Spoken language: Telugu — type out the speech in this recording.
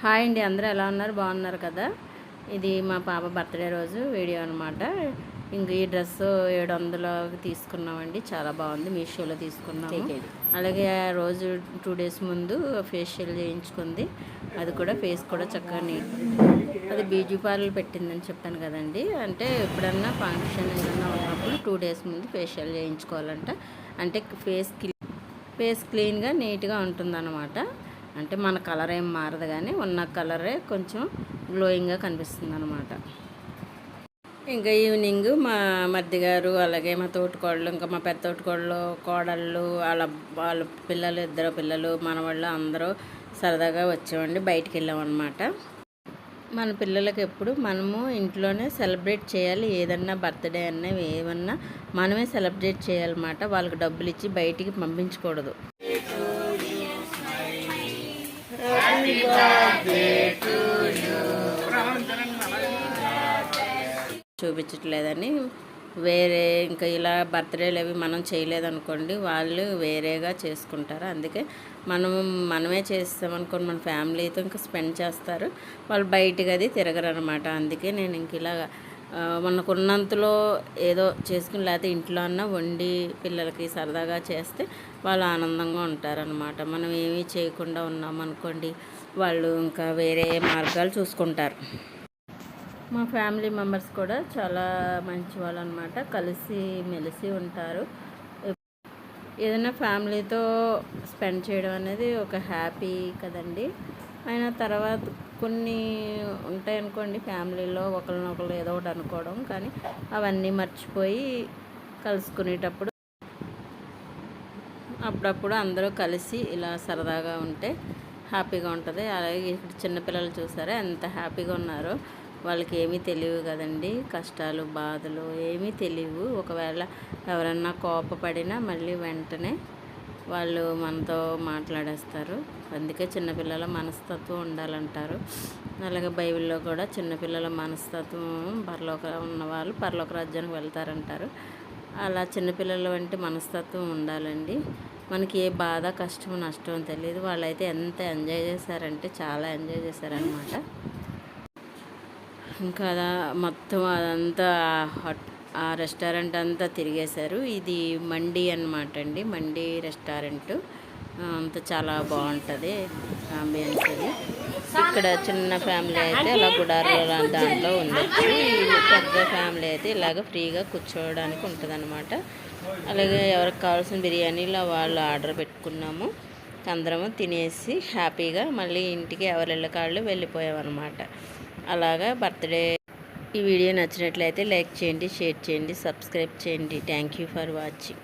హాయ్ అండి, అందరూ ఎలా ఉన్నారు? బాగున్నారు కదా? ఇది మా పాప బర్త్డే రోజు వీడియో అనమాట. ఇంక ఈ డ్రెస్ 700 తీసుకున్నామండి. చాలా బాగుంది, మీషోలో తీసుకున్నాము. అలాగే ఆ రోజు 2 డేస్ ముందు ఫేషియల్ చేయించుకుంది. అది కూడా ఫేస్ కూడా చక్కగా నీట్. అది బ్యూటీ పార్లర్ పెట్టిందని చెప్పాను కదండి. అంటే ఎప్పుడన్నా ఫంక్షన్ ఏదన్నా ఉన్నప్పుడు 2 డేస్ ముందు ఫేషియల్ చేయించుకోవాలంట. అంటే ఫేస్ క్లీన్గా నీట్గా ఉంటుందన్నమాట. అంటే మన కలర్ ఏం మారదు, కానీ ఉన్న కలరే కొంచెం గ్లోయింగ్గా కనిపిస్తుంది అనమాట. ఇంకా ఈవినింగ్ మా మరిది గారు, అలాగే మా తోటికోడలు, ఇంకా మా పెద్ద కోడళ్ళు, వాళ్ళ పిల్లలు, 2 పిల్లలు, మనవాళ్ళు అందరూ సరదాగా వచ్చామండి. బయటికి వెళ్ళామన్నమాట. మన పిల్లలకి ఎప్పుడు మనము ఇంట్లోనే సెలబ్రేట్ చేయాలి. ఏదన్నా బర్త్డే అన్నా ఏమన్నా మనమే సెలబ్రేట్ చేయాలన్నమాట. వాళ్ళకి డబ్బులు ఇచ్చి బయటికి పంపించకూడదు. చూపించట్లేదని వేరే ఇంకా ఇలా బర్త్డేలు అవి మనం చేయలేదనుకోండి, వాళ్ళు వేరేగా చేసుకుంటారు. అందుకే మనమే చేస్తామనుకోండి, మన ఫ్యామిలీతో ఇంకా స్పెండ్ చేస్తారు. వాళ్ళు బయటకు అది తిరగరు అనమాట. అందుకే నేను ఇంక ఇలాగా మనకున్నంతలో ఏదో చేసుకుని, లేకపోతే ఇంట్లో అన్నా వండి పిల్లలకి సరదాగా చేస్తే వాళ్ళు ఆనందంగా ఉంటారనమాట. మనం ఏమీ చేయకుండా ఉన్నామనుకోండి, వాళ్ళు ఇంకా వేరే మార్గాలు చూసుకుంటారు. మా ఫ్యామిలీ మెంబర్స్ కూడా చాలా మంచి వాళ్ళు అనమాట. కలిసి మెలిసి ఉంటారు. ఏదైనా ఫ్యామిలీతో స్పెండ్ చేయడం అనేది ఒక హ్యాపీ కదండి. అయిన తర్వాత కొన్ని ఉంటాయనుకోండి, ఫ్యామిలీలో ఒకరినొకరు ఏదో ఒకటి అనుకోవడం, కానీ అవన్నీ మర్చిపోయి కలుసుకునేటప్పుడు అప్పుడప్పుడు అందరూ కలిసి ఇలా సరదాగా ఉంటే హ్యాపీగా ఉంటుంది. అలాగే ఇప్పుడు చిన్నపిల్లలు చూసారా ఎంత హ్యాపీగా ఉన్నారో. వాళ్ళకి ఏమీ తెలియవు కదండి, కష్టాలు బాధలు ఏమీ తెలియవు. ఒకవేళ ఎవరన్నా కోపపడినా మళ్ళీ వెంటనే వాళ్ళు మనతో మాట్లాడేస్తారు. అందుకే చిన్నపిల్లల మనస్తత్వం ఉండాలంటారు. అలాగే బైబిల్లో కూడా చిన్నపిల్లల మనస్తత్వం ఉన్నవాళ్ళు పరలోక రాజ్యానికి వెళ్తారంటారు. అలా చిన్నపిల్లల వంటి మనస్తత్వం ఉండాలండి. మనకి ఏ బాధ, కష్టం, నష్టం తెలియదు. వాళ్ళైతే ఎంత ఎంజాయ్ చేశారంటే చాలా ఎంజాయ్ చేశారనమాట. ఇంకా మొత్తం అదంతా ఆ రెస్టారెంట్ అంతా తిరిగేశారు. ఇది మండి అన్నమాట అండి, మండి రెస్టారెంట్. అంత చాలా బాగుంటుంది ఆంబియన్స్. అది ఇక్కడ చిన్న ఫ్యామిలీ అయితే అలా గుడారంలో దాంట్లో ఉండొచ్చు. పెద్ద ఫ్యామిలీ అయితే ఇలాగ ఫ్రీగా కూర్చోవడానికి ఉంటుంది అనమాట. అలాగే ఎవరికి కావాల్సిన బిర్యానీలో వాళ్ళు ఆర్డర్ పెట్టుకున్నాము. అందరము తినేసి హ్యాపీగా మళ్ళీ ఇంటికి ఎవరి కాళ్ళు వెళ్ళిపోయామన్నమాట. అలాగా బర్త్డే. ఈ వీడియో నచ్చినట్లయితే లైక్ చేయండి, షేర్ చేయండి, సబ్స్క్రైబ్ చేయండి. Thank you for watching.